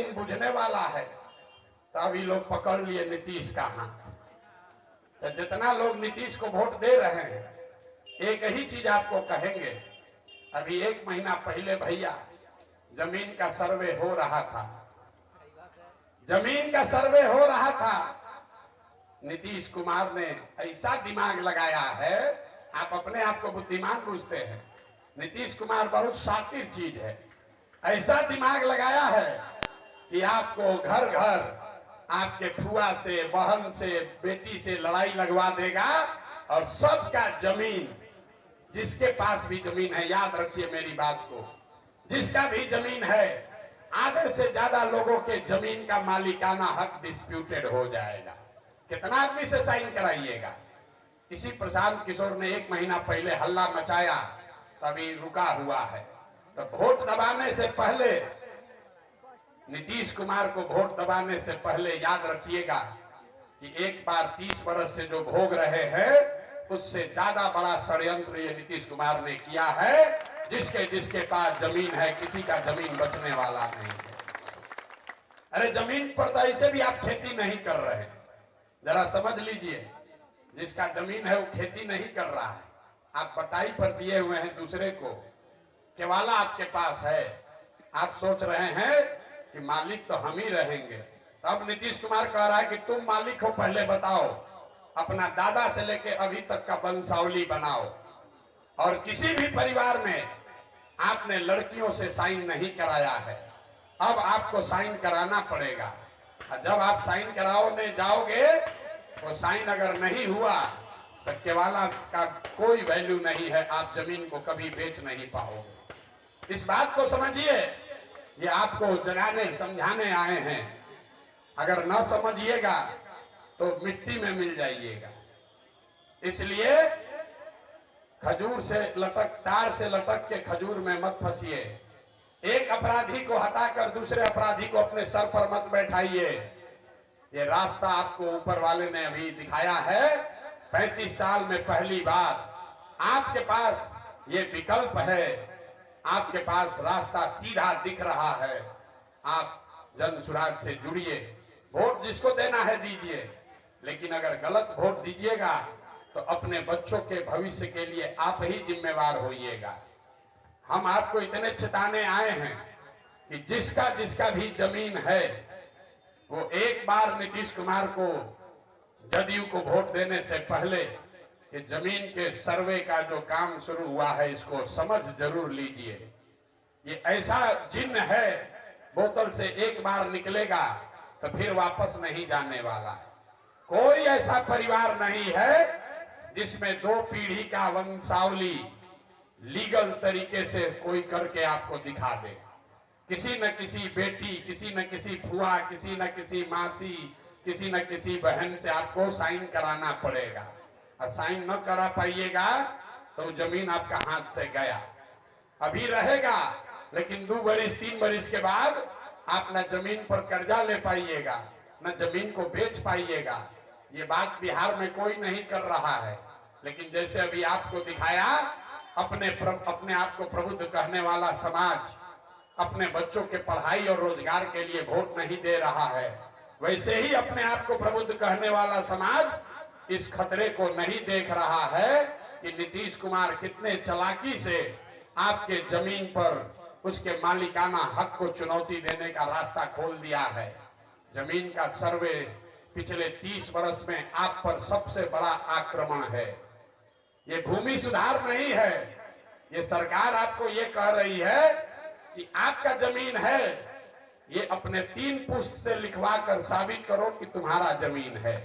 दिन बुझने वाला है। तो अभी लोग पकड़ लिए नीतीश का हाथ। तो जितना लोग नीतीश को वोट दे रहे हैं, एक ही चीज आपको कहेंगे। अभी 1 महीना पहले भैया जमीन का सर्वे हो रहा था, जमीन का सर्वे हो रहा था। नीतीश कुमार ने ऐसा दिमाग लगाया है, आप अपने आप को बुद्धिमान पूछते हैं, नीतीश कुमार बहुत शातिर चीज है। ऐसा दिमाग लगाया है कि आपको घर घर आपके फुआ से, बहन से, बेटी से लड़ाई लगवा देगा और सबका जमीन, जिसके पास भी जमीन है, याद रखिए मेरी बात को, जिसका भी जमीन है, आधे से ज्यादा लोगों के जमीन का मालिकाना हक डिस्प्यूटेड हो जाएगा। कितना आदमी से साइन कराइएगा। इसी प्रशांत किशोर ने 1 महीना पहले हल्ला मचाया, तभी रुका हुआ है। तो वोट दबाने से पहले, नीतीश कुमार को वोट दबाने से पहले याद रखिएगा कि एक बार 30 वर्ष से जो भोग रहे हैं, उससे ज्यादा बड़ा षड्यंत्र ये नीतीश कुमार ने किया है। जिसके पास जमीन है, किसी का जमीन बचने वाला नहीं है। अरे जमीन पर तो ऐसे भी आप खेती नहीं कर रहे हैं, जरा समझ लीजिए। जिसका जमीन है वो खेती नहीं कर रहा है, आप बटाई पर दिए हुए हैं दूसरे को। केवाला आपके पास है, आप सोच रहे हैं कि मालिक तो हम ही रहेंगे। तब नीतीश कुमार कह रहा है कि तुम मालिक हो, पहले बताओ, अपना दादा से लेके अभी तक का वंशावली बनाओ। और किसी भी परिवार में आपने लड़कियों से साइन नहीं कराया है, अब आपको साइन कराना पड़ेगा। जब आप साइन कराने जाओगे, वो साइन अगर नहीं हुआ तो केवाला का कोई वैल्यू नहीं है, आप जमीन को कभी बेच नहीं पाओगे। इस बात को समझिए, ये आपको जगाने समझाने आए हैं। अगर न समझिएगा तो मिट्टी में मिल जाइएगा। इसलिए खजूर से लटक, तार से लटक के खजूर में मत फंसिए। एक अपराधी को हटाकर दूसरे अपराधी को अपने सर पर मत बैठाइए। ये रास्ता आपको ऊपर वाले ने अभी दिखाया है। 35 साल में पहली बार आपके पास ये विकल्प है, आपके पास रास्ता सीधा दिख रहा है। आप जन सुराज से जुड़िए, वोट जिसको देना है दीजिए, लेकिन अगर गलत वोट दीजिएगा तो अपने बच्चों के भविष्य के लिए आप ही जिम्मेवार होइएगा। हम आपको इतने चेताने आए हैं कि जिसका भी जमीन है, वो एक बार नीतीश कुमार को, जदयू को वोट देने से पहले कि जमीन के सर्वे का जो काम शुरू हुआ है, इसको समझ जरूर लीजिए। ये ऐसा जिन्न है, बोतल से एक बार निकलेगा तो फिर वापस नहीं जाने वाला है। कोई ऐसा परिवार नहीं है जिसमें 2 पीढ़ी का वंशावली लीगल तरीके से कोई करके आपको दिखा दे। किसी न किसी बेटी, किसी न किसी फुआ, किसी न किसी मासी, किसी न किसी बहन से आपको साइन कराना पड़ेगा। और साइन न करा पाइएगा तो जमीन आपका हाथ से गया। अभी रहेगा, लेकिन 2 बरिस 3 बरिस के बाद आप न जमीन पर कर्जा ले पाइएगा, न जमीन को बेच पाइएगा। ये बात बिहार में कोई नहीं कर रहा है, लेकिन जैसे अभी आपको दिखाया, अपने आप को प्रबुद्ध कहने वाला समाज अपने बच्चों के पढ़ाई और रोजगार के लिए वोट नहीं दे रहा है, वैसे ही अपने आप को प्रबुद्ध कहने वाला समाज इस खतरे को नहीं देख रहा है कि नीतीश कुमार कितने चालाकी से आपके जमीन पर उसके मालिकाना हक को चुनौती देने का रास्ता खोल दिया है। जमीन का सर्वे पिछले 30 वर्ष में आप पर सबसे बड़ा आक्रमण है। ये भूमि सुधार नहीं है, ये सरकार आपको ये कह रही है कि आपका जमीन है, ये अपने 3 पुश्त से लिखवा कर साबित करो कि तुम्हारा जमीन है।